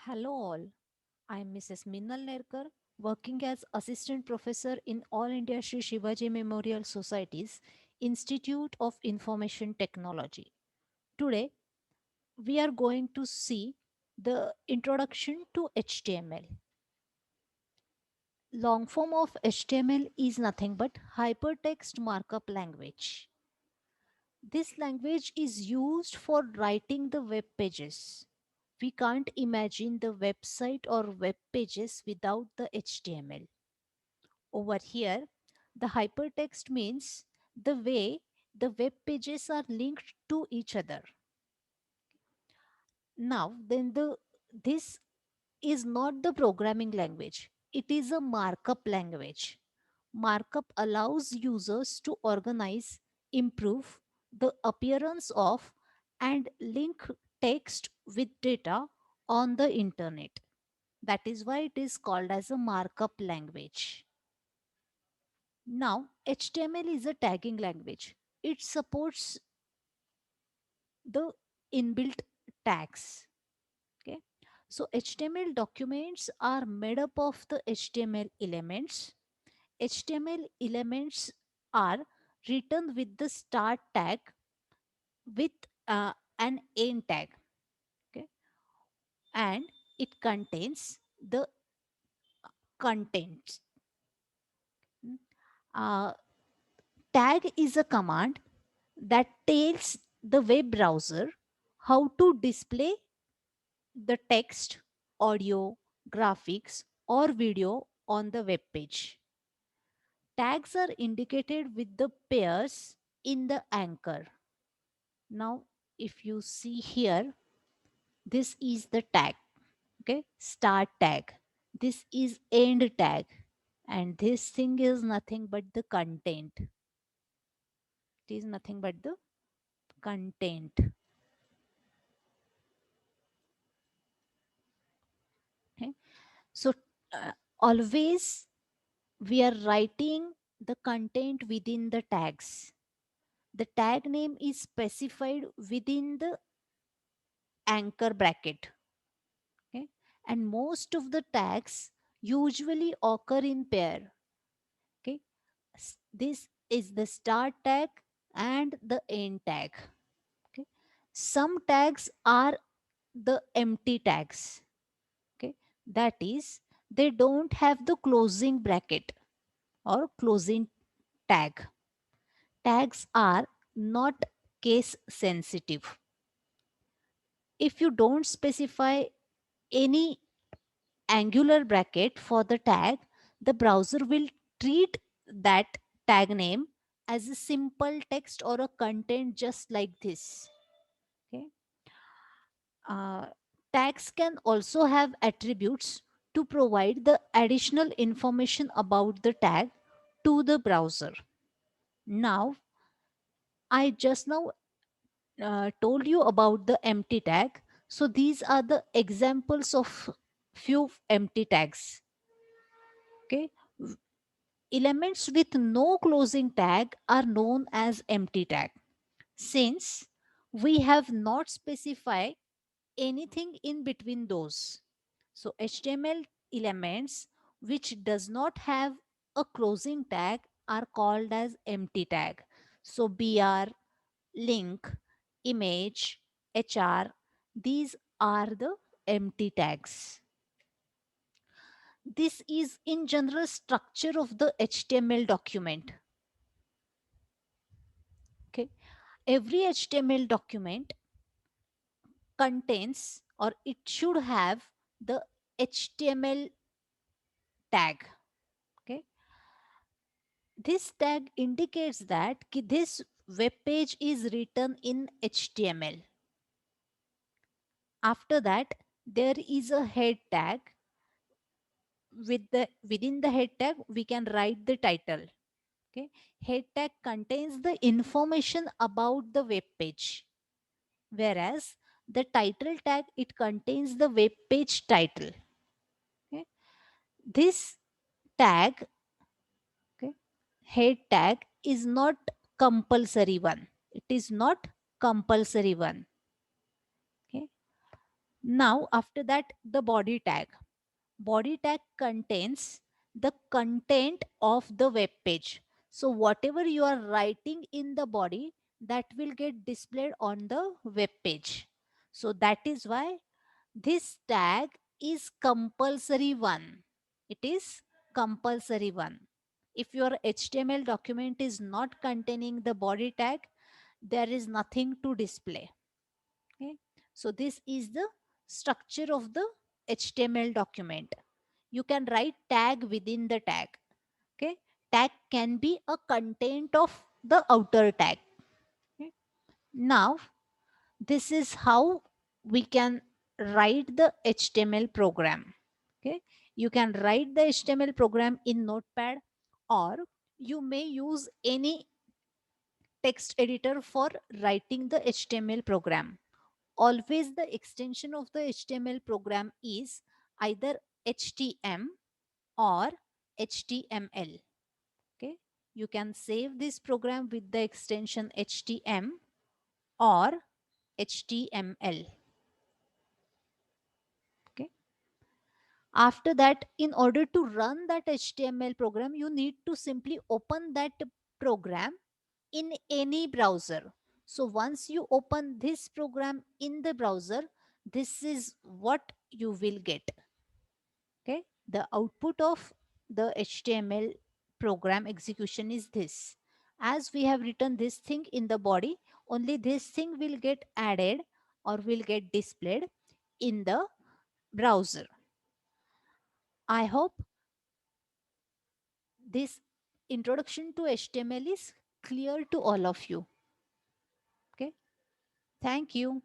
Hello all, I am Mrs. Minnal Nerkar, working as Assistant Professor in All India Sri Shivaji Memorial Society's Institute of Information Technology. Today, we are going to see the introduction to HTML. Long form of HTML is nothing but Hypertext Markup Language. This language is used for writing the web pages. We can't imagine the website or web pages without the HTML. Over here, the hypertext means the way the web pages are linked to each other. Now, then this is not the programming language. It is a markup language. Markup allows users to organize, improve the appearance of and link text with data on the internet. That is why it is called as a markup language. Now, HTML is a tagging language. It supports the inbuilt tags. Okay. So HTML documents are made up of the HTML elements. HTML elements are written with the start tag with an end tag. Okay. And it contains the contents. Uh, Tag is a command that tells the web browser how to display the text, audio, graphics, or video on the web page. Tags are indicated with the pairs in the anchor. Now, if you see here, this is the tag, okay? Start tag. This is end tag. And this thing is nothing but the content. It is nothing but the content. Okay? So, uh, always we are writing the content within the tags. The tag name is specified within the anchor bracket. Okay? And most of the tags usually occur in pair. Okay? This is the start tag and the end tag. Okay? Some tags are the empty tags. Okay? That is, they don't have the closing bracket or closing tag. Tags are not case sensitive. If you don't specify any angular bracket for the tag, the browser will treat that tag name as a simple text or a content just like this. Okay. Uh, Tags can also have attributes to provide the additional information about the tag to the browser. Now, I just now told you about the empty tag. So these are the examples of few empty tags. Okay. Elements with no closing tag are known as empty tag. Since we have not specified anything in between those. So HTML elements which does not have a closing tag are called as empty tag. So BR, link, image, HR, these are the empty tags. This is in general structure of the HTML document. Okay. Every HTML document contains or it should have the HTML tag. Okay. This tag indicates that this web page is written in HTML. After that, there is a head tag. Within the head tag, we can write the title. Okay. Head tag contains the information about the web page, whereas the title tag it contains the web page title. Okay. This tag, okay, head tag is not compulsory one. It is not compulsory one. Okay. Now after that, the body tag contains the content of the web page. So whatever you are writing in the body, that will get displayed on the web page. So that is why this tag is compulsory one. It is compulsory one. If your HTML document is not containing the body tag, there is nothing to display. Okay. So this is the structure of the HTML document. You can write tag within the tag. Okay. Tag can be a content of the outer tag. Okay. Now this is how we can write the HTML program. Okay. You can write the HTML program in Notepad, or you may use any text editor for writing the HTML program. Always the extension of the HTML program is either HTM or HTML. Okay. You can save this program with the extension HTM or HTML. Okay. After that, in order to run that HTML program, you need to simply open that program in any browser. So once you open this program in the browser, this is what you will get. Okay. The output of the HTML program execution is this. As we have written this thing in the body, only this thing will get added or will get displayed in the browser. I hope this introduction to HTML is clear to all of you. Okay. Thank you.